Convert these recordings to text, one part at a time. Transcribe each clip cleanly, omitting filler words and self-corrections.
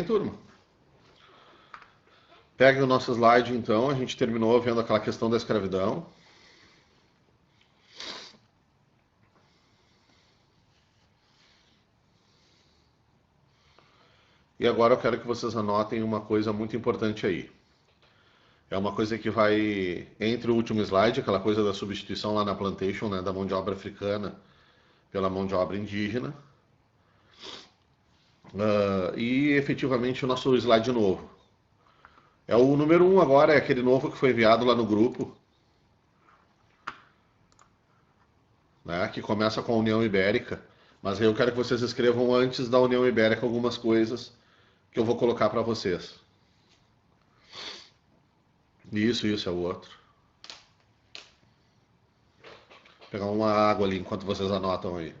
Turma, pegue o nosso slide então. A gente terminou vendo aquela questão da escravidão. E agora eu quero que vocês anotem uma coisa muito importante aí. É uma coisa que vai entre o último slide, aquela coisa da substituição lá na plantation, né, da mão de obra africana pela mão de obra indígena. E efetivamente o nosso slide novo. É o número 1 agora, é aquele novo que foi enviado lá no grupo, né, que começa com a União Ibérica. Mas eu quero que vocês escrevam antes da União Ibérica algumas coisas que eu vou colocar para vocês. Isso é o outro. Vou pegar uma água ali enquanto vocês anotam aí.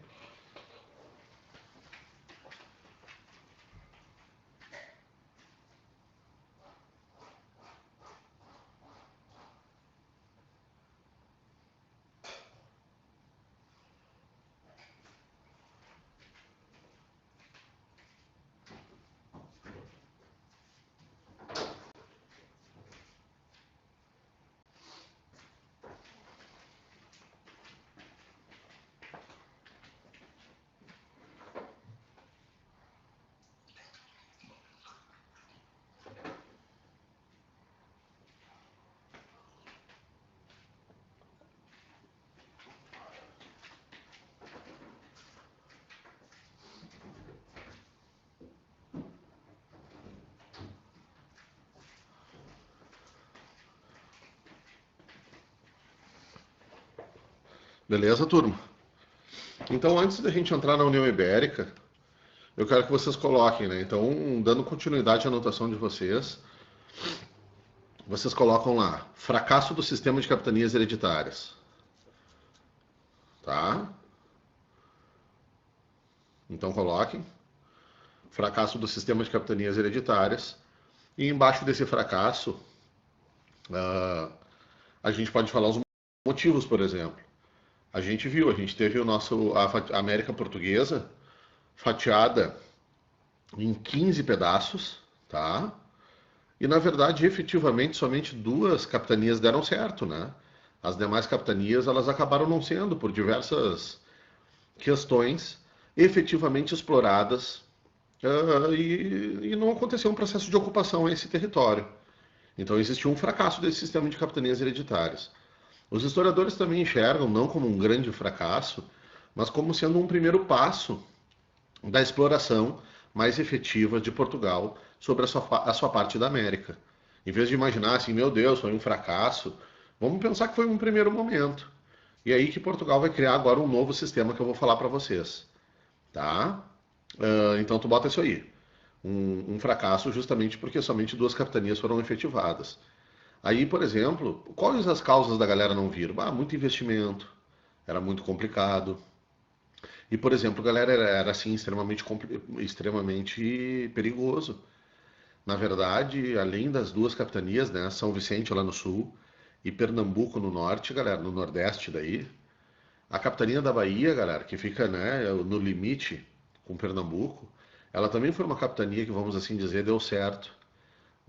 Beleza, turma? Então, antes da gente entrar na União Ibérica, eu quero que vocês coloquem, né? Então, dando continuidade à anotação de vocês, vocês colocam lá, fracasso do sistema de capitanias hereditárias. Tá? Então, coloquem, fracasso do sistema de capitanias hereditárias. E embaixo desse fracasso, a gente pode falar os motivos, por exemplo. A gente teve a América Portuguesa fatiada em 15 pedaços, tá? E na verdade, efetivamente, somente duas capitanias deram certo, né? As demais capitanias, elas acabaram não sendo, por diversas questões, efetivamente exploradas, e não aconteceu um processo de ocupação a esse território. Então existiu um fracasso desse sistema de capitanias hereditárias. Os historiadores também enxergam, não como um grande fracasso, mas como sendo um primeiro passo da exploração mais efetiva de Portugal sobre a sua parte da América. Em vez de imaginar assim, meu Deus, foi um fracasso, vamos pensar que foi um primeiro momento. E aí que Portugal vai criar agora um novo sistema que eu vou falar para vocês. Tá? Então tu bota isso aí. Um fracasso justamente porque somente duas capitanias foram efetivadas. Aí, por exemplo, quais as causas da galera não vir? Muito investimento, era muito complicado. E, por exemplo, galera, era assim extremamente perigoso. Na verdade, além das duas capitanias, né, São Vicente lá no sul e Pernambuco no norte, galera, no nordeste daí, a capitania da Bahia, galera, que fica, né, no limite com Pernambuco, ela também foi uma capitania que, vamos assim dizer, deu certo.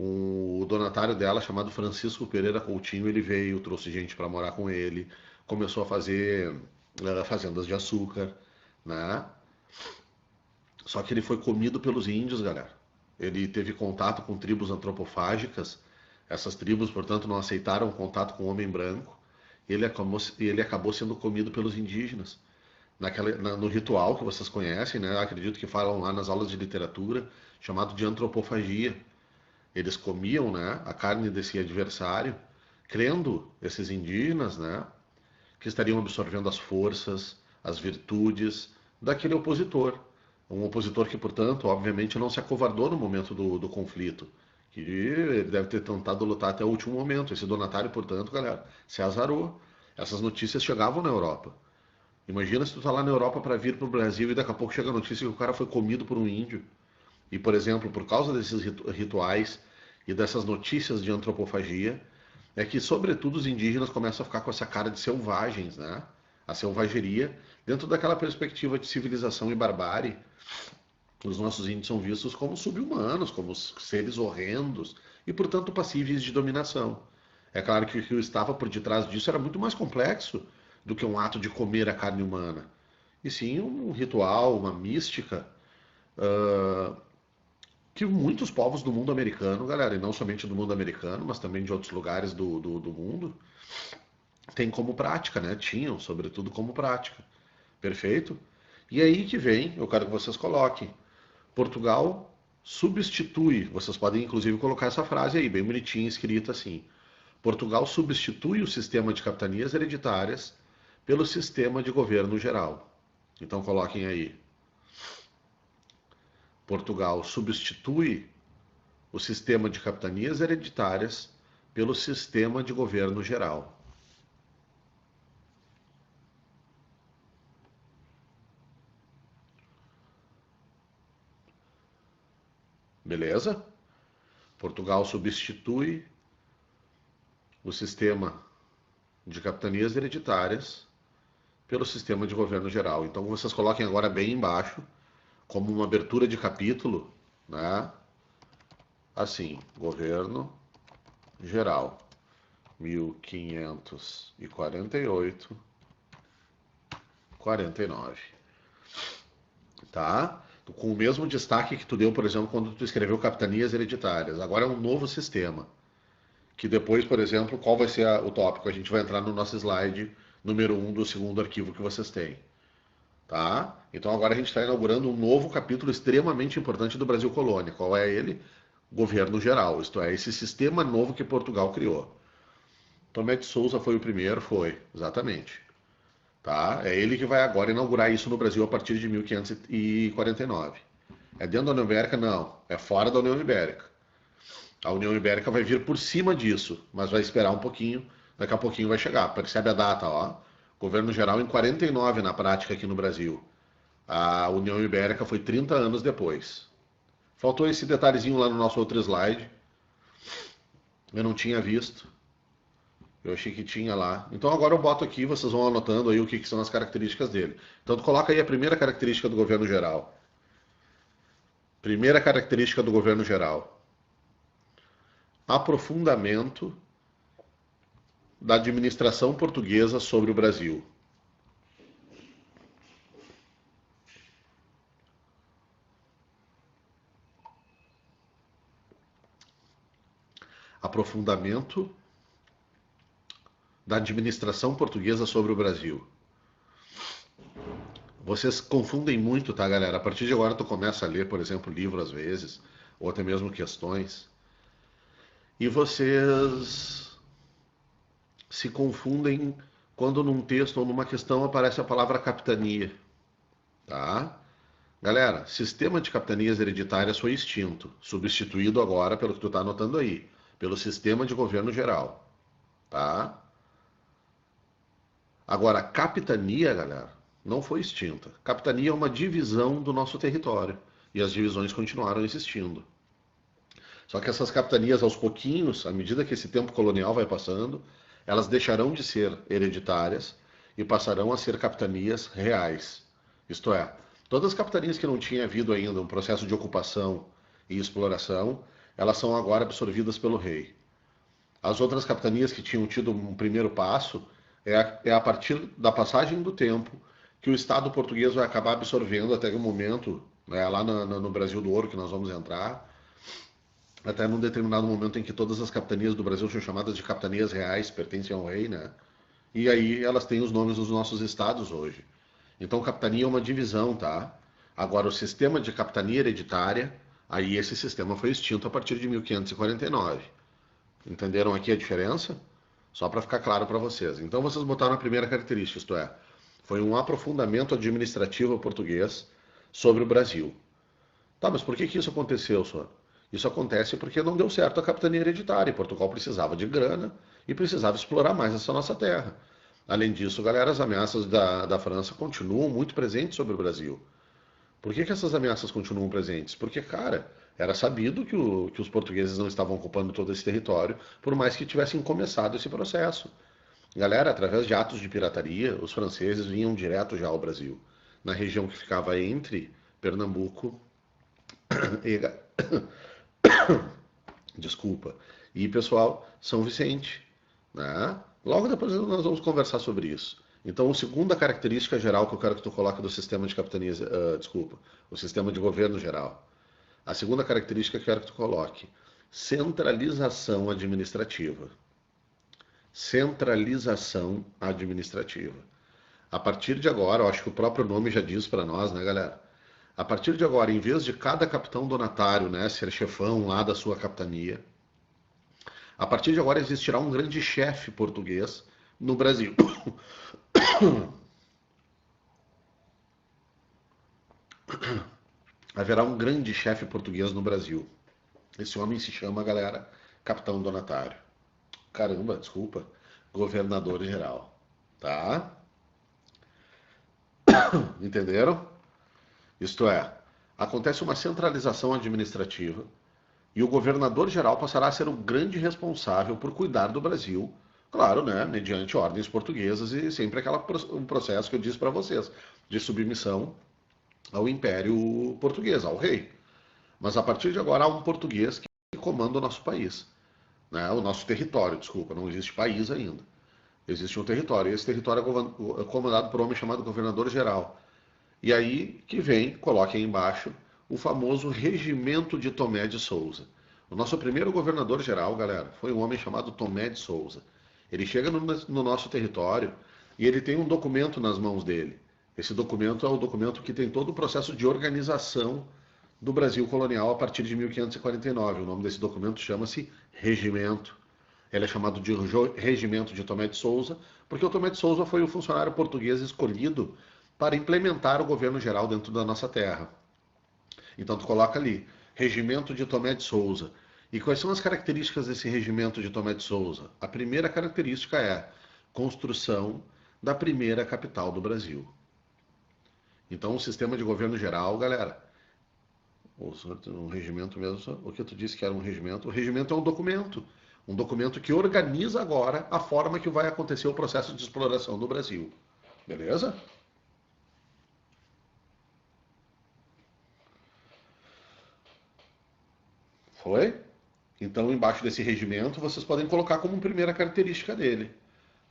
O donatário dela, chamado Francisco Pereira Coutinho, ele veio, trouxe gente para morar com ele, começou a fazer fazendas de açúcar, né? Só que ele foi comido pelos índios, galera. Ele teve contato com tribos antropofágicas. Essas tribos, portanto, não aceitaram contato com o homem branco. Ele acabou sendo comido pelos indígenas. No ritual que vocês conhecem, né? Acredito que falam lá nas aulas de literatura, chamado de antropofagia. Eles comiam, né, a carne desse adversário, crendo, esses indígenas, né, que estariam absorvendo as forças, as virtudes daquele opositor. Um opositor que, portanto, obviamente não se acovardou no momento do conflito. Que ele deve ter tentado lutar até o último momento. Esse donatário, portanto, galera, se azarou. Essas notícias chegavam na Europa. Imagina se tu tá lá na Europa para vir para o Brasil e daqui a pouco chega a notícia que o cara foi comido por um índio. E, por exemplo, por causa desses rituais e dessas notícias de antropofagia, é que, sobretudo, os indígenas começam a ficar com essa cara de selvagens, né? A selvageria, dentro daquela perspectiva de civilização e barbárie os nossos índios são vistos como subhumanos, como seres horrendos e, portanto, passíveis de dominação. É claro que o que estava por detrás disso era muito mais complexo do que um ato de comer a carne humana, e sim um ritual, uma mística, uh, que muitos povos do mundo americano, galera, e não somente do mundo americano, mas também de outros lugares do mundo, têm como prática, né? Tinham, sobretudo, como prática. Perfeito? E aí que vem, eu quero que vocês coloquem. Portugal substitui, vocês podem inclusive colocar essa frase aí, bem bonitinha, escrita assim. Portugal substitui o sistema de capitanias hereditárias pelo sistema de governo geral. Então coloquem aí. Portugal substitui o sistema de capitanias hereditárias pelo sistema de governo geral. Beleza? Portugal substitui o sistema de capitanias hereditárias pelo sistema de governo geral. Então vocês coloquem agora bem embaixo, como uma abertura de capítulo, né? Assim, governo geral, 1548, 49, tá? Com o mesmo destaque que tu deu, por exemplo, quando tu escreveu capitanias hereditárias. Agora é um novo sistema, que depois, por exemplo, qual vai ser o tópico? A gente vai entrar no nosso slide número 1 do segundo arquivo que vocês têm. Tá? Então agora a gente está inaugurando um novo capítulo extremamente importante do Brasil Colônia. Qual é ele? Governo geral, isto é, esse sistema novo que Portugal criou. Tomé de Souza foi o primeiro, foi, exatamente. Tá? É ele que vai agora inaugurar isso no Brasil a partir de 1549. É dentro da União Ibérica? Não, é fora da União Ibérica. A União Ibérica vai vir por cima disso, mas vai esperar um pouquinho, daqui a pouquinho vai chegar. Percebe a data, ó? Governo geral em 49 na prática aqui no Brasil. A União Ibérica foi 30 anos depois. Faltou esse detalhezinho lá no nosso outro slide. Eu não tinha visto. Eu achei que tinha lá. Então agora eu boto aqui, vocês vão anotando aí o que são as características dele. Então tu coloca aí a primeira característica do governo geral. Primeira característica do governo geral. Aprofundamento da administração portuguesa sobre o Brasil. Aprofundamento da administração portuguesa sobre o Brasil. Vocês confundem muito, tá, galera? A partir de agora tu começa a ler, por exemplo, livro às vezes, ou até mesmo questões, e vocês se confundem quando num texto ou numa questão aparece a palavra capitania, tá? Galera, sistema de capitanias hereditárias foi extinto, substituído agora, pelo que tu tá anotando aí, pelo sistema de governo geral, tá? Agora, capitania, galera, não foi extinta. Capitania é uma divisão do nosso território, e as divisões continuaram existindo. Só que essas capitanias, aos pouquinhos, à medida que esse tempo colonial vai passando, elas deixarão de ser hereditárias e passarão a ser capitanias reais. Isto é, todas as capitanias que não tinham havido ainda um processo de ocupação e exploração, elas são agora absorvidas pelo rei. As outras capitanias que tinham tido um primeiro passo, é a partir da passagem do tempo que o Estado português vai acabar absorvendo até o momento, né, lá no Brasil do Ouro, que nós vamos entrar, até num determinado momento em que todas as capitanias do Brasil são chamadas de capitanias reais, pertencem ao rei, né? E aí elas têm os nomes dos nossos estados hoje. Então, capitania é uma divisão, tá? Agora, o sistema de capitania hereditária, aí esse sistema foi extinto a partir de 1549. Entenderam aqui a diferença? Só para ficar claro para vocês. Então, vocês botaram a primeira característica, isto é, foi um aprofundamento administrativo português sobre o Brasil. Tá, mas por que isso aconteceu, senhor? Isso acontece porque não deu certo a capitania hereditária. Portugal precisava de grana e precisava explorar mais essa nossa terra. Além disso, galera, as ameaças da França continuam muito presentes sobre o Brasil. Por que essas ameaças continuam presentes? Porque, cara, era sabido que os portugueses não estavam ocupando todo esse território, por mais que tivessem começado esse processo. Galera, através de atos de pirataria, os franceses vinham direto já ao Brasil, na região que ficava entre Pernambuco E, desculpa. E, pessoal, São Vicente, né? Logo depois nós vamos conversar sobre isso. Então, a segunda característica geral que eu quero que tu coloque do sistema de capitanias, desculpa, o sistema de governo geral. A segunda característica que eu quero que tu coloque, centralização administrativa. Centralização administrativa. A partir de agora, eu acho que o próprio nome já diz para nós, né, galera? A partir de agora, em vez de cada capitão donatário, né, ser chefão lá da sua capitania, a partir de agora existirá um grande chefe português no Brasil. Haverá um grande chefe português no Brasil. Esse homem se chama, galera, Capitão Donatário. Caramba, desculpa. Governador geral. Tá? Entenderam? Isto é, acontece uma centralização administrativa e o governador geral passará a ser o grande responsável por cuidar do Brasil, claro, né, mediante ordens portuguesas e sempre um processo que eu disse para vocês, de submissão ao Império Português, ao rei. Mas a partir de agora há um português que comanda o nosso país, né, o nosso território, desculpa, não existe país ainda. Existe um território, e esse território é comandado por um homem chamado governador-geral. E aí que vem, coloque aí embaixo, o famoso Regimento de Tomé de Souza. O nosso primeiro governador-geral, galera, foi um homem chamado Tomé de Souza. Ele chega no nosso território e ele tem um documento nas mãos dele. Esse documento é o documento que tem todo o processo de organização do Brasil colonial a partir de 1549. O nome desse documento chama-se Regimento. Ele é chamado de Regimento de Tomé de Souza, porque o Tomé de Souza foi o funcionário português escolhido para implementar o governo geral dentro da nossa terra. Então tu coloca ali, Regimento de Tomé de Souza. E quais são as características desse Regimento de Tomé de Souza? A primeira característica é construção da primeira capital do Brasil. Então, o sistema de governo geral, galera, um regimento mesmo, o que tu disse que era um regimento? O regimento é um documento que organiza agora a forma que vai acontecer o processo de exploração do Brasil. Beleza? Foi? Então, embaixo desse regimento, vocês podem colocar como primeira característica dele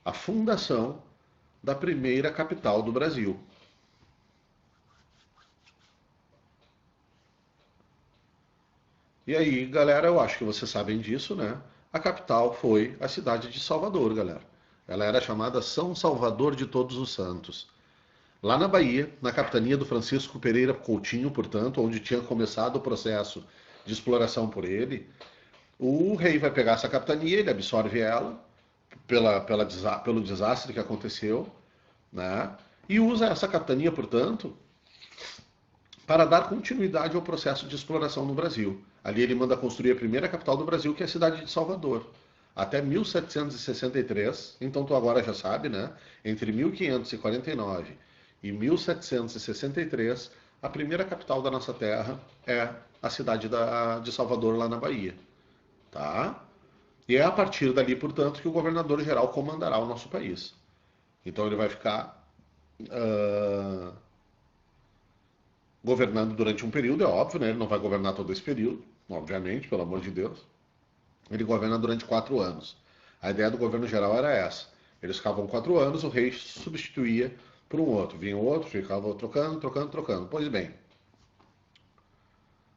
a fundação da primeira capital do Brasil. E aí, galera, eu acho que vocês sabem disso, né? A capital foi a cidade de Salvador, galera. Ela era chamada São Salvador de Todos os Santos. Lá na Bahia, na capitania do Francisco Pereira Coutinho, portanto, onde tinha começado o processo de exploração por ele, o rei vai pegar essa capitania, ele absorve ela pelo desastre que aconteceu, né? E usa essa capitania, portanto, para dar continuidade ao processo de exploração no Brasil. Ali ele manda construir a primeira capital do Brasil, que é a cidade de Salvador. Até 1763, então tu agora já sabe, né? Entre 1549 e 1763, a primeira capital da nossa terra é a cidade de Salvador, lá na Bahia. Tá? E é a partir dali, portanto, que o governador-geral comandará o nosso país. Então ele vai ficar governando durante um período, é óbvio, né? Ele não vai governar todo esse período, obviamente, pelo amor de Deus. Ele governa durante 4 anos. A ideia do governo geral era essa. Eles ficavam 4 anos, o rei substituía por um outro. Vinha o outro, ficava trocando, trocando, trocando. Pois bem,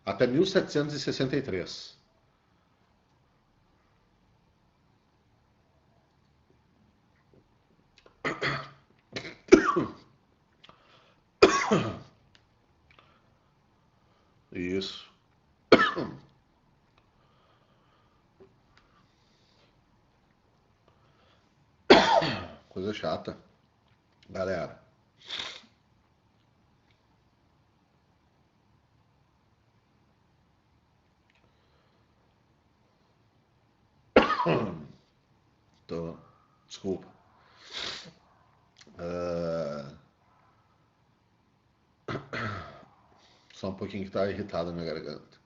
até 1763. Isso. Coisa chata. Galera. Tô... Desculpa. Só um pouquinho que tá irritado a minha garganta.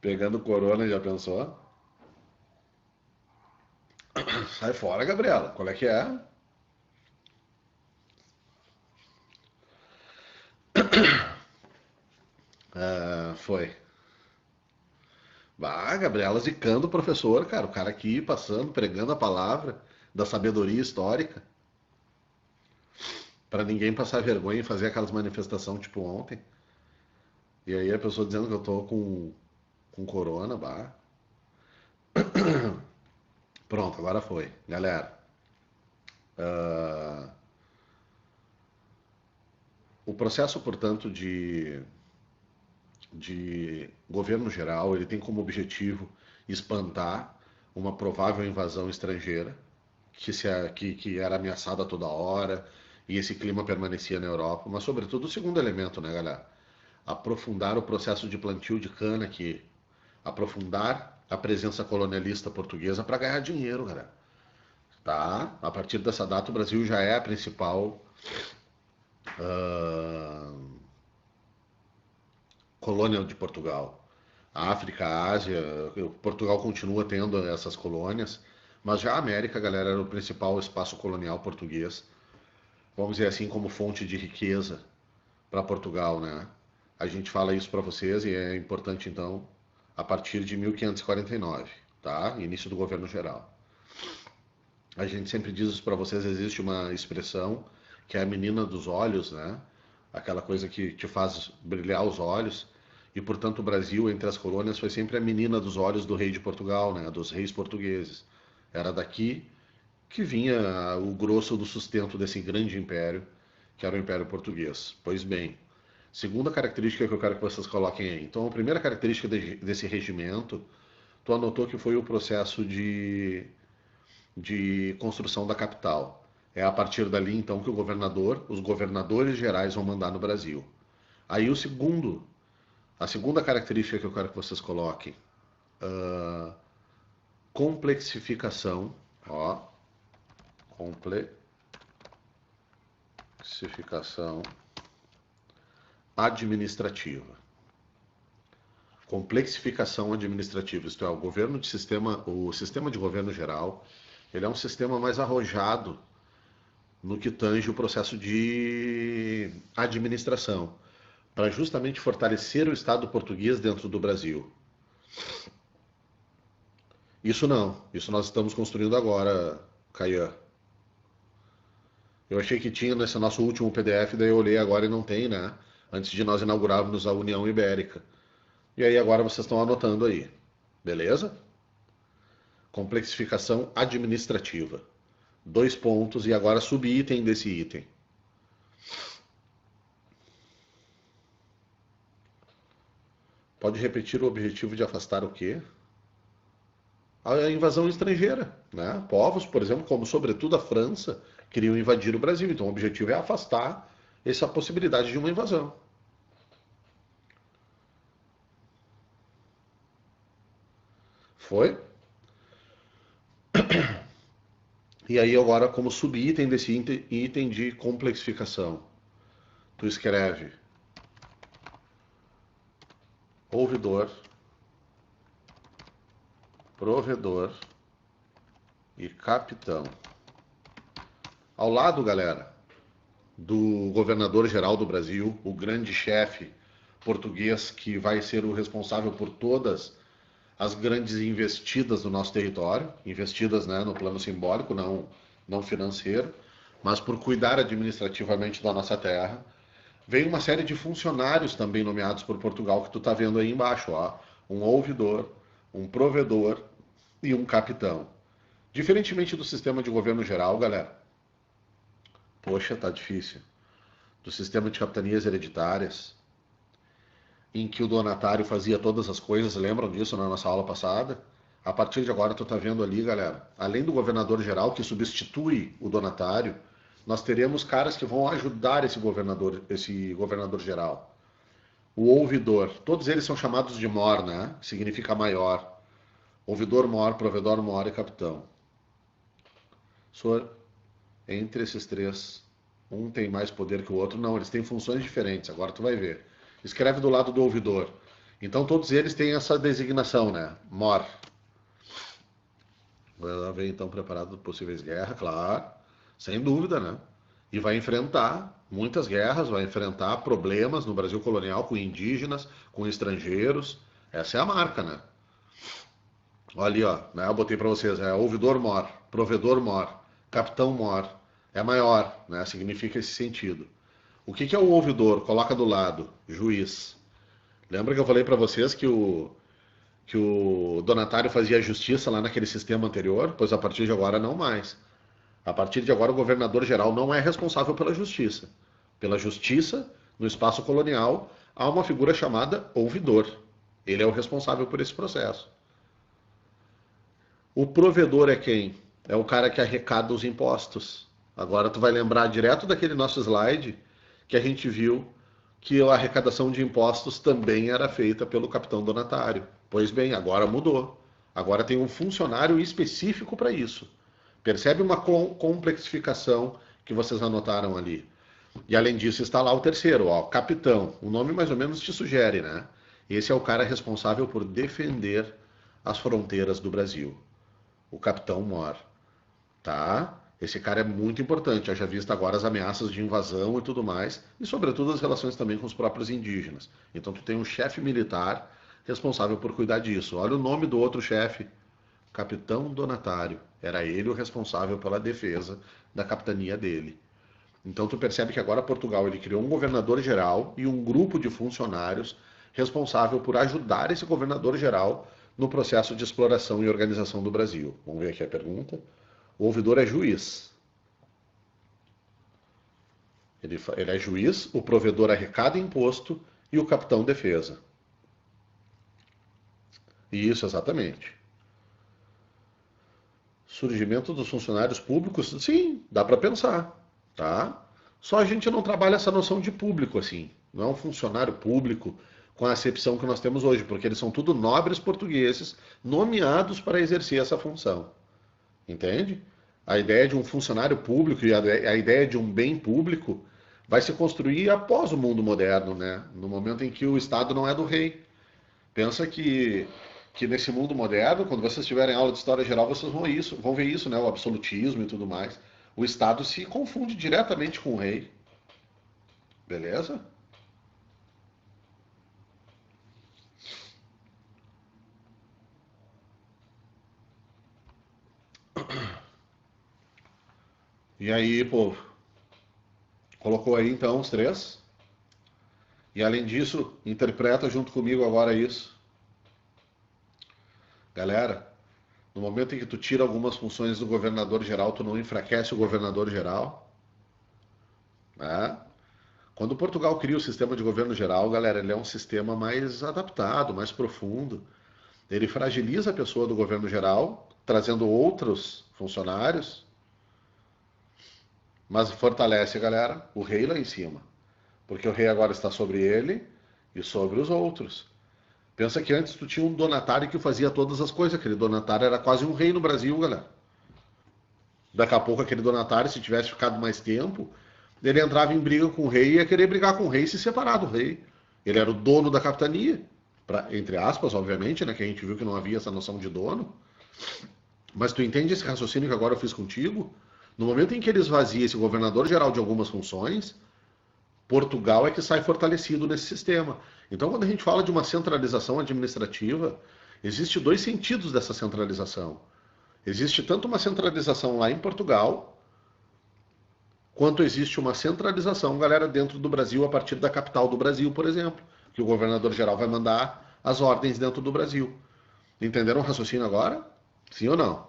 Pegando corona, já pensou? Sai fora, Gabriela. Qual é que é? Ah, foi. Ah, Gabriela zicando o professor, cara. O cara aqui passando, pregando a palavra da sabedoria histórica. Pra ninguém passar vergonha e fazer aquelas manifestações tipo ontem. E aí a pessoa dizendo que eu tô com corona, bah. Pronto, agora foi. Galera, ah, o processo, portanto, de governo geral, ele tem como objetivo espantar uma provável invasão estrangeira que era ameaçada a toda hora e esse clima permanecia na Europa, mas sobretudo o segundo elemento, né, galera? Aprofundar o processo de plantio de cana aqui, aprofundar a presença colonialista portuguesa para ganhar dinheiro, galera. Tá? A partir dessa data, o Brasil já é a principal ah, colônia de Portugal. A África, a Ásia, Portugal continua tendo essas colônias, mas já a América, galera, era o principal espaço colonial português, vamos dizer assim, como fonte de riqueza para Portugal, né? A gente fala isso para vocês e é importante, então, a partir de 1549, tá? Início do governo geral. A gente sempre diz isso para vocês, existe uma expressão que é a menina dos olhos, né? Aquela coisa que te faz brilhar os olhos. E, portanto, o Brasil, entre as colônias, foi sempre a menina dos olhos do rei de Portugal, né? Dos reis portugueses. Era daqui que vinha o grosso do sustento desse grande império, que era o Império Português. Pois bem, segunda característica que eu quero que vocês coloquem aí. Então, a primeira característica desse regimento, tu anotou que foi o processo de construção da capital. É a partir dali, então, que os governadores gerais vão mandar no Brasil. Aí a segunda característica que eu quero que vocês coloquem, complexificação, ó, complexificação administrativa. Complexificação administrativa, isto é, o sistema de governo geral, ele é um sistema mais arrojado no que tange o processo de administração, para justamente fortalecer o Estado português dentro do Brasil. Isso não, isso nós estamos construindo agora, Caian. Eu achei que tinha nesse nosso último PDF, daí eu olhei agora e não tem, né? Antes de nós inaugurarmos a União Ibérica. E aí agora vocês estão anotando aí, beleza? Complexificação administrativa. 2 pontos e agora subitem desse item. Pode repetir o objetivo de afastar o quê? A invasão estrangeira, né? Povos, por exemplo, como sobretudo a França, queriam invadir o Brasil. Então o objetivo é afastar essa possibilidade de uma invasão. Foi? E aí agora, como subitem desse item de complexificação, tu escreve ouvidor, provedor e capitão. Ao lado, galera, do governador-geral do Brasil, o grande chefe português que vai ser o responsável por todas as grandes investidas do nosso território, investidas, né, no plano simbólico, não financeiro, mas por cuidar administrativamente da nossa terra. Vem uma série de funcionários também nomeados por Portugal, que tu tá vendo aí embaixo, ó. Um ouvidor, um provedor e um capitão. Diferentemente do sistema de governo geral, galera, poxa, tá difícil. Do sistema de capitanias hereditárias, em que o donatário fazia todas as coisas, lembram disso na nossa aula passada? A partir de agora, tu tá vendo ali, galera, além do governador geral, que substitui o donatário, nós teremos caras que vão ajudar esse governador geral. O ouvidor, todos eles são chamados de mor, né? Que significa maior. Ouvidor mor, provedor mor e capitão. Senhor, entre esses três, um tem mais poder que o outro? Não, eles têm funções diferentes, agora tu vai ver. Escreve do lado do ouvidor. Então todos eles têm essa designação, né? Mor. Vai ver então preparado para possíveis guerras, claro, sem dúvida, né? E vai enfrentar muitas guerras, vai enfrentar problemas no Brasil colonial com indígenas, com estrangeiros. Essa é a marca, né? Olha ali, ó, né, eu botei para vocês, é ouvidor mor, provedor mor, capitão mor, é maior, né? Significa esse sentido. O que que é o ouvidor? Coloca do lado, juiz. Lembra que eu falei para vocês que o donatário fazia justiça lá naquele sistema anterior? Pois a partir de agora não mais. A partir de agora o governador geral não é responsável pela justiça. Pela justiça, no espaço colonial, há uma figura chamada ouvidor. Ele é o responsável por esse processo. O provedor é quem? É o cara que arrecada os impostos. Agora tu vai lembrar direto daquele nosso slide que a gente viu que a arrecadação de impostos também era feita pelo capitão donatário. Pois bem, agora mudou. Agora tem um funcionário específico para isso. Percebe uma complexificação que vocês anotaram ali. E além disso está lá o terceiro, ó, capitão. O nome mais ou menos te sugere, né? Esse é o cara responsável por defender as fronteiras do Brasil. O capitão Mor, tá? Esse cara é muito importante, haja vista agora as ameaças de invasão e tudo mais, e sobretudo as relações também com os próprios indígenas. Então tu tem um chefe militar responsável por cuidar disso. Olha o nome do outro chefe, Capitão Donatário. Era ele o responsável pela defesa da capitania dele. Então tu percebe que agora Portugal ele criou um governador geral e um grupo de funcionários responsável por ajudar esse governador geral no processo de exploração e organização do Brasil. Vamos ver aqui a pergunta. O ouvidor é juiz. Ele é juiz, o provedor arrecada imposto e o capitão defesa. Isso, exatamente. Surgimento dos funcionários públicos, sim, dá para pensar, tá? Só a gente não trabalha essa noção de público assim. Não é um funcionário público com a acepção que nós temos hoje, porque eles são tudo nobres portugueses nomeados para exercer essa função. Entende? A ideia de um funcionário público e a ideia de um bem público vai se construir após o mundo moderno, né? No momento em que o Estado não é do rei. Pensa que nesse mundo moderno, quando vocês tiverem aula de história geral, vocês vão ver isso, né? O absolutismo e tudo mais. O Estado se confunde diretamente com o rei. Beleza? E aí, pô, colocou aí então os três. E além disso, interpreta junto comigo agora isso. Galera, no momento em que tu tira algumas funções do governador geral, tu não enfraquece o governador geral, né? Quando Portugal cria o sistema de governo geral, galera, ele é um sistema mais adaptado, mais profundo. Ele fragiliza a pessoa do governo geral, trazendo outros funcionários, mas fortalece, galera, o rei lá em cima. Porque o rei agora está sobre ele e sobre os outros. Pensa que antes tu tinha um donatário que fazia todas as coisas. Aquele donatário era quase um rei no Brasil, galera. Daqui a pouco aquele donatário, se tivesse ficado mais tempo, ele entrava em briga com o rei e ia querer brigar com o rei e se separar do rei. Ele era o dono da capitania, entre aspas, obviamente, né, que a gente viu que não havia essa noção de dono. Mas tu entende esse raciocínio que agora eu fiz contigo? No momento em que ele esvazia esse governador geral de algumas funções, Portugal é que sai fortalecido nesse sistema. Então, quando a gente fala de uma centralização administrativa, existe dois sentidos dessa centralização. Existe tanto uma centralização lá em Portugal, quanto existe uma centralização, galera, dentro do Brasil, a partir da capital do Brasil, por exemplo, que o governador-geral vai mandar as ordens dentro do Brasil. Entenderam o raciocínio agora? Sim ou não?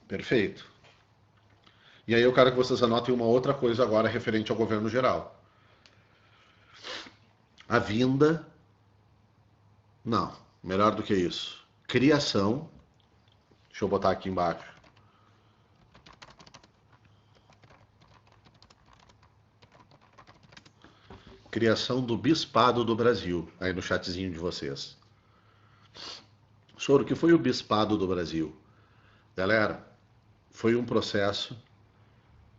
Perfeito. E aí eu quero que vocês anotem uma outra coisa agora referente ao governo geral. A vinda, não, melhor do que isso. Criação, deixa eu botar aqui embaixo. Criação do Bispado do Brasil, aí no chatzinho de vocês. Sobre o que foi o Bispado do Brasil? Galera, foi um processo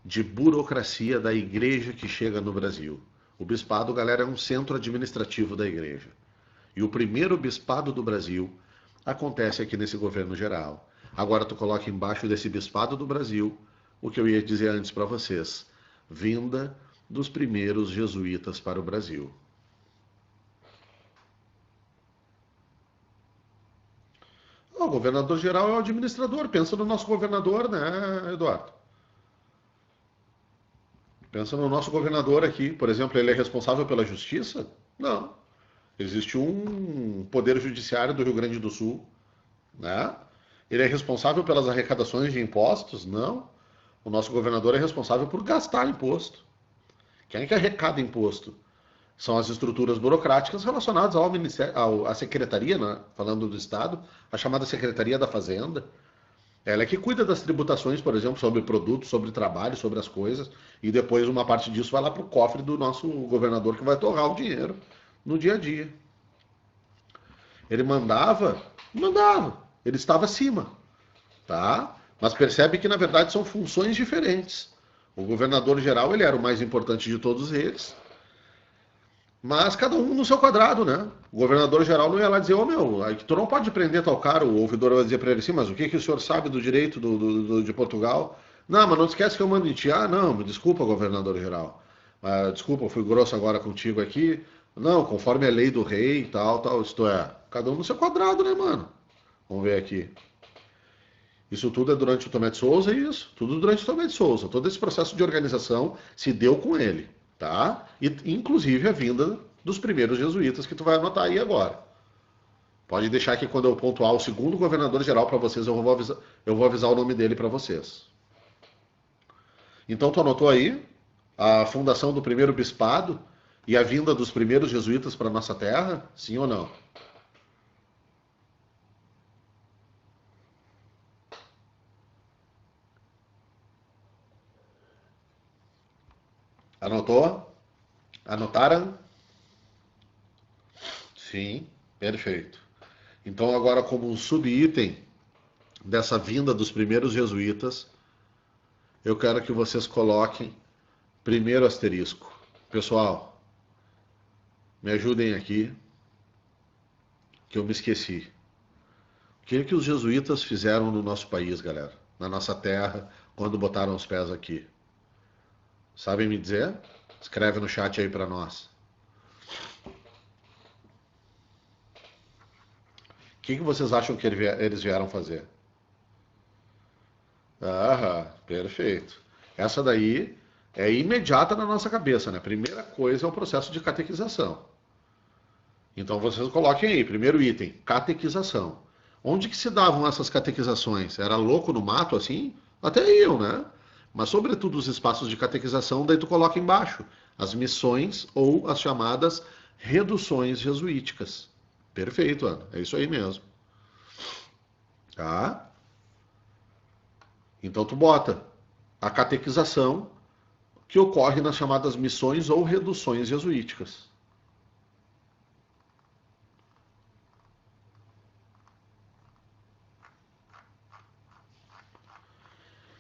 de burocracia da igreja que chega no Brasil. O bispado, galera, é um centro administrativo da igreja. E o primeiro bispado do Brasil acontece aqui nesse governo geral. Agora tu coloca embaixo desse bispado do Brasil o que eu ia dizer antes para vocês: vinda dos primeiros jesuítas para o Brasil. O governador geral é o administrador. Pensa no nosso governador, né, Eduardo? Pensa no nosso governador aqui. Por exemplo, ele é responsável pela justiça? Não. Existe um poder judiciário do Rio Grande do Sul, né? Ele é responsável pelas arrecadações de impostos? Não. O nosso governador é responsável por gastar imposto. Quem é que arrecada imposto? São as estruturas burocráticas relacionadas ao ministério, à secretaria, né? Falando do Estado, a chamada Secretaria da Fazenda. Ela é que cuida das tributações, por exemplo, sobre produtos, sobre trabalho, sobre as coisas, e depois uma parte disso vai lá para o cofre do nosso governador que vai torrar o dinheiro no dia a dia. Ele mandava, mandava, ele estava acima, tá? Mas percebe que na verdade são funções diferentes. O governador geral ele era o mais importante de todos eles, mas cada um no seu quadrado, né? O governador geral não ia lá dizer, ô meu, aí tu não pode prender tal cara, o ouvidor vai dizer para ele assim, mas o que, que o senhor sabe do direito de Portugal? Não, mas não esquece que eu mando em ti. Ah, não, me desculpa, governador geral. Desculpa, eu fui grosso agora contigo aqui. Não, conforme a lei do rei e tal, tal, isto é, cada um no seu quadrado, né, mano? Vamos ver aqui. Isso tudo é durante o Tomé de Souza, isso. Tudo durante o Tomé de Souza. Todo esse processo de organização se deu com ele, tá? E, inclusive a vinda dos primeiros jesuítas que tu vai anotar aí agora. Pode deixar que quando eu pontuar o segundo governador geral para vocês, eu vou avisar o nome dele para vocês. Então tu anotou aí a fundação do primeiro bispado e a vinda dos primeiros jesuítas para nossa terra? Sim ou não? Anotou? Anotaram? Sim, perfeito. Então, agora, como um subitem dessa vinda dos primeiros jesuítas, eu quero que vocês coloquem primeiro asterisco. Pessoal, me ajudem aqui, que eu me esqueci. O que é que os jesuítas fizeram no nosso país, galera? Na nossa terra, quando botaram os pés aqui? Sabem me dizer? Escreve no chat aí para nós. O que vocês acham que eles vieram fazer? Ah, perfeito. Essa daí é imediata na nossa cabeça, né? Primeira coisa é o processo de catequização. Então vocês coloquem aí, primeiro item, catequização. Onde que se davam essas catequizações? Era louco no mato assim? Até eu, né? Mas sobretudo os espaços de catequização, daí tu coloca embaixo as missões ou as chamadas reduções jesuíticas. Perfeito, Ana. É isso aí mesmo. Tá? Então tu bota a catequização que ocorre nas chamadas missões ou reduções jesuíticas.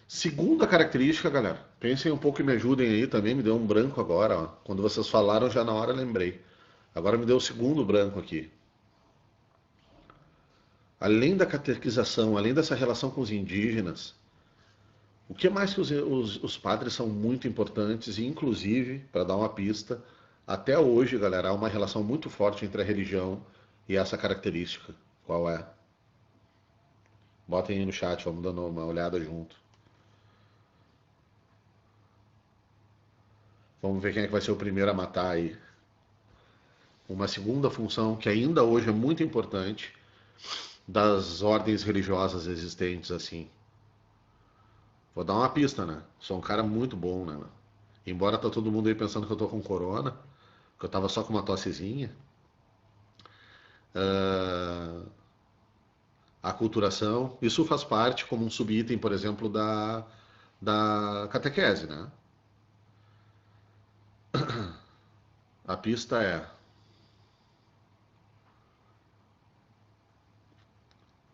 Segunda característica, galera. Pensem um pouco e me ajudem aí também. Me deu um branco agora. Ó. Quando vocês falaram, já na hora lembrei. Agora me deu o segundo branco aqui. Além da catequização, além dessa relação com os indígenas, o que mais que os padres são muito importantes, e inclusive, para dar uma pista, até hoje, galera, há uma relação muito forte entre a religião e essa característica. Qual é? Botem aí no chat, vamos dando uma olhada junto. Vamos ver quem é que vai ser o primeiro a matar aí. Uma segunda função que ainda hoje é muito importante das ordens religiosas existentes assim. Vou dar uma pista, né? Sou um cara muito bom, né? Embora tá todo mundo aí pensando que eu tô com corona, que eu tava só com uma tossezinha. Uh, a aculturação, isso faz parte como um subitem, por exemplo, da catequese, né? A pista é: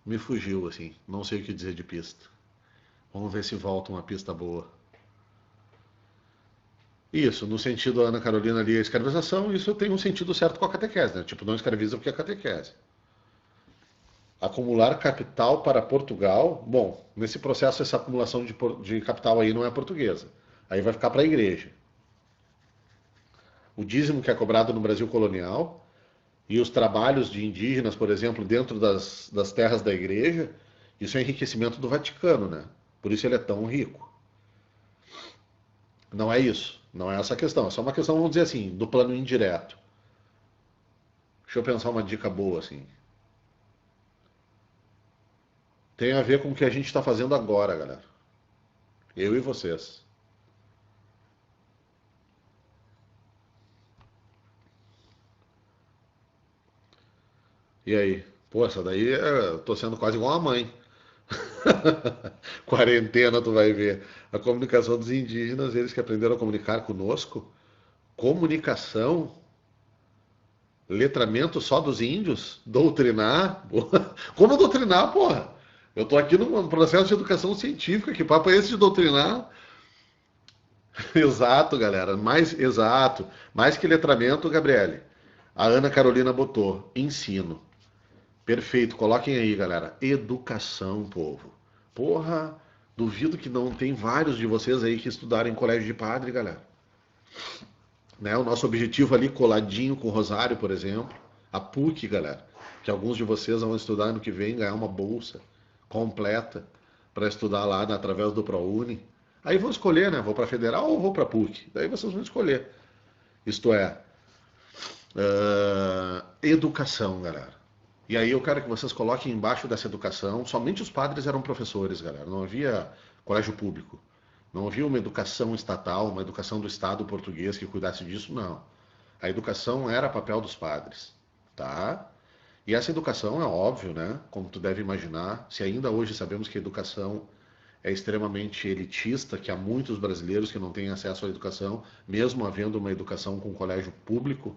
me fugiu, assim, não sei o que dizer de pista. Vamos ver se volta uma pista boa. Isso, no sentido Ana Carolina ali, a escravização, isso tem um sentido certo com a catequese, né? Tipo, não escraviza porque é catequese. Acumular capital para Portugal, bom, nesse processo essa acumulação de capital aí não é portuguesa. Aí vai ficar para a igreja. O dízimo que é cobrado no Brasil colonial e os trabalhos de indígenas, por exemplo, dentro das terras da igreja, isso é enriquecimento do Vaticano, né? Por isso ele é tão rico. Não é isso. Não é essa a questão. É só uma questão, vamos dizer assim, do plano indireto. Deixa eu pensar uma dica boa, assim. Tem a ver com o que a gente está fazendo agora, galera. Eu e vocês. E aí? Pô, essa daí eu tô sendo quase igual a mãe. Quarentena, tu vai ver. A comunicação dos indígenas, eles que aprenderam a comunicar conosco. Comunicação, letramento só dos índios? Doutrinar? Porra. Como doutrinar, porra? Eu tô aqui num processo de educação científica. Que papo é esse de doutrinar? Exato, galera. Mais exato. Mais que letramento, Gabriele. A Ana Carolina botou ensino. Perfeito. Coloquem aí, galera. Educação, povo. Porra, duvido que não tem vários de vocês aí que estudaram em colégio de padre, galera. Né? O nosso objetivo ali coladinho com o Rosário, por exemplo. A PUC, galera. Que alguns de vocês vão estudar ano que vem, ganhar uma bolsa completa para estudar lá através do ProUni. Aí vão escolher, né? Vou para Federal ou vou para PUC? Daí vocês vão escolher. Isto é, educação, galera. E aí eu quero que vocês coloquem embaixo dessa educação, somente os padres eram professores, galera. Não havia colégio público. Não havia uma educação estatal, uma educação do Estado português que cuidasse disso, não. A educação era papel dos padres, tá? E essa educação é óbvio, né? Como tu deve imaginar, se ainda hoje sabemos que a educação é extremamente elitista, que há muitos brasileiros que não têm acesso à educação, mesmo havendo uma educação com colégio público,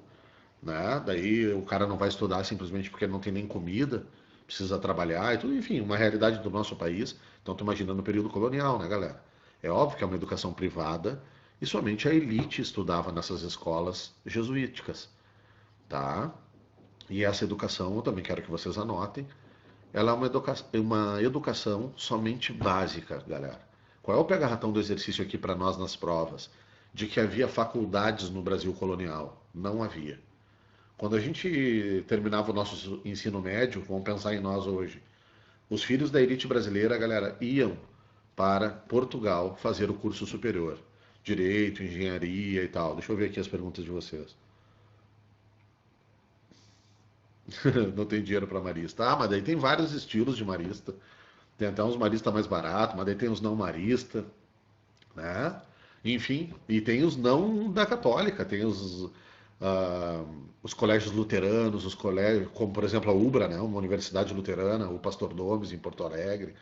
né? Daí o cara não vai estudar simplesmente porque ele não tem nem comida, precisa trabalhar e tudo, enfim, uma realidade do nosso país. Então, estou imaginando o período colonial, né, galera? É óbvio que é uma educação privada e somente a elite estudava nessas escolas jesuíticas, tá? E essa educação, eu também quero que vocês anotem, ela é uma educação somente básica, galera. Qual é o pega-ratão do exercício aqui para nós nas provas? De que havia faculdades no Brasil colonial. Não havia. Quando a gente terminava o nosso ensino médio, vamos pensar em nós hoje, os filhos da elite brasileira, galera, iam para Portugal fazer o curso superior. Direito, engenharia e tal. Deixa eu ver aqui as perguntas de vocês. Não tem dinheiro para marista. Ah, mas daí tem vários estilos de marista. Tem até uns maristas mais baratos, mas daí tem os não marista, né? Enfim, e tem os não da católica, tem os colégios luteranos, os colégios, como por exemplo a UBRA, né? Uma universidade luterana, o Pastor Domes em Porto Alegre.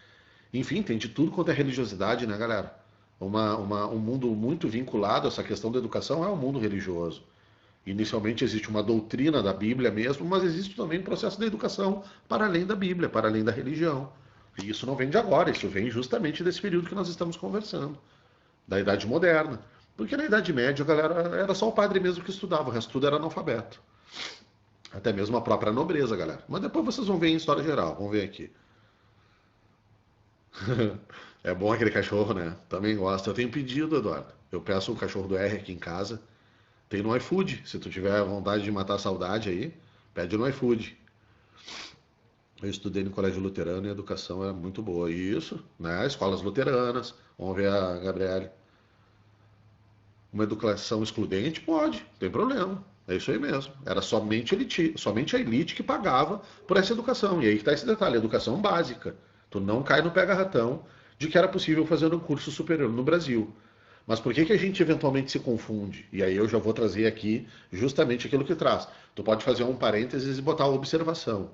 Enfim, tem de tudo quanto é religiosidade, né, galera? Um mundo muito vinculado a essa questão da educação é o mundo religioso. Inicialmente existe uma doutrina da Bíblia mesmo, mas existe também um processo de educação para além da Bíblia, para além da religião. E isso não vem de agora, isso vem justamente desse período que nós estamos conversando, da Idade Moderna. Porque na Idade Média, galera, era só o padre mesmo que estudava, o resto tudo era analfabeto. Até mesmo a própria nobreza, galera. Mas depois vocês vão ver em história geral, vamos ver aqui. É bom aquele cachorro, né? Também gosto. Eu tenho pedido, Eduardo. Eu peço o cachorro do R aqui em casa. Tem no iFood. Se tu tiver vontade de matar a saudade aí, pede no iFood. Eu estudei no colégio luterano e a educação era muito boa. E isso, né? Escolas luteranas. Vamos ver a Gabriele. Uma educação excludente? Pode, não tem problema. É isso aí mesmo. Era somente a elite que pagava por essa educação. E aí que está esse detalhe, educação básica. Tu não cai no pega-ratão de que era possível fazer um curso superior no Brasil. Mas por que que a gente eventualmente se confunde? E aí eu já vou trazer aqui justamente aquilo que traz. Tu pode fazer um parênteses e botar uma observação.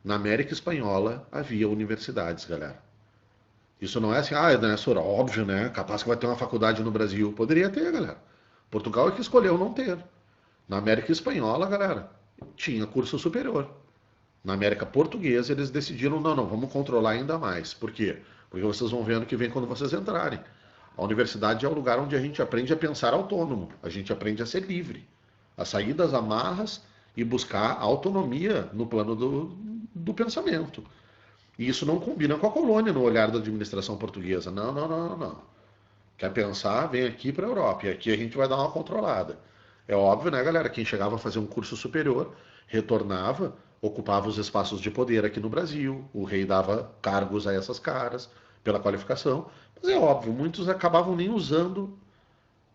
Na América Espanhola havia universidades, galera. Isso não é assim, né, Sora, óbvio, né? Capaz que vai ter uma faculdade no Brasil. Poderia ter, galera. Portugal é que escolheu não ter. Na América Espanhola, galera, tinha curso superior. Na América Portuguesa, eles decidiram, não, vamos controlar ainda mais. Por quê? Porque vocês vão vendo que vem quando vocês entrarem. A universidade é o lugar onde a gente aprende a pensar autônomo, a gente aprende a ser livre, a sair das amarras e buscar autonomia no plano do pensamento. E isso não combina com a colônia no olhar da administração portuguesa. Não, não, não, não, não. Quer pensar? Vem aqui para a Europa. E aqui a gente vai dar uma controlada. É óbvio, né, galera? Quem chegava a fazer um curso superior, retornava, ocupava os espaços de poder aqui no Brasil. O rei dava cargos a essas caras pela qualificação. Mas é óbvio, muitos acabavam nem usando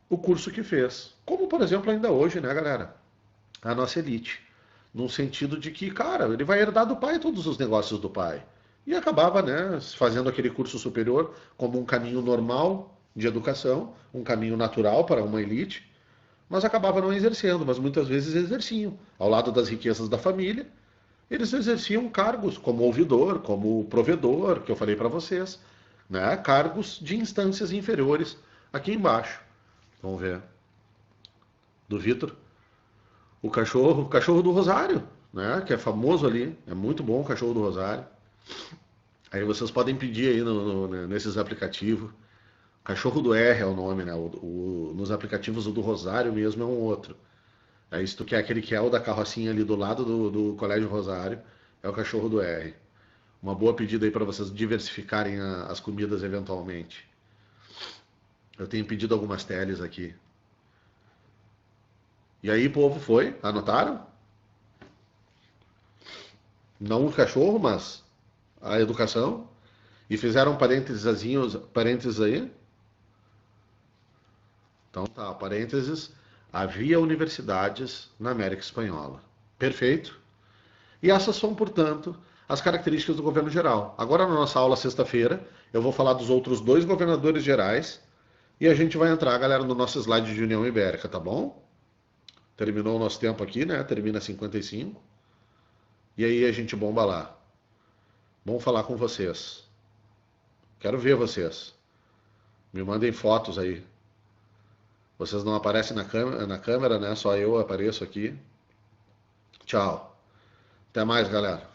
o curso que fez. Como, por exemplo, ainda hoje, né, galera? A nossa elite. Num sentido de que, cara, ele vai herdar do pai todos os negócios do pai. E acabava, né, fazendo aquele curso superior como um caminho normal de educação, um caminho natural para uma elite, mas acabava não exercendo, mas muitas vezes exerciam. Ao lado das riquezas da família, eles exerciam cargos como ouvidor, como provedor, que eu falei para vocês, né, cargos de instâncias inferiores aqui embaixo. Vamos ver. Do Vitor. O cachorro do Rosário, né? Que é famoso ali. É muito bom o cachorro do Rosário. Aí vocês podem pedir aí nesses aplicativos. Cachorro do R é o nome, né? Nos aplicativos o do Rosário mesmo é um outro. Aí se tu quer aquele que é o da carrocinha ali do lado do Colégio Rosário, é o cachorro do R. Uma boa pedida aí para vocês diversificarem as comidas eventualmente. Eu tenho pedido algumas teles aqui. E aí, povo, foi? Anotaram? Não o cachorro, mas a educação. E fizeram parênteses aí. Então tá, parênteses. Havia universidades na América Espanhola. Perfeito? E essas são, portanto, as características do governo geral. Agora, na nossa aula sexta-feira, eu vou falar dos outros dois governadores gerais e a gente vai entrar, galera, no nosso slide de União Ibérica, tá bom? Terminou o nosso tempo aqui, né? Termina 55. E aí a gente bomba lá. Bom falar com vocês. Quero ver vocês. Me mandem fotos aí. Vocês não aparecem na câmera, né? Só eu apareço aqui. Tchau. Até mais, galera.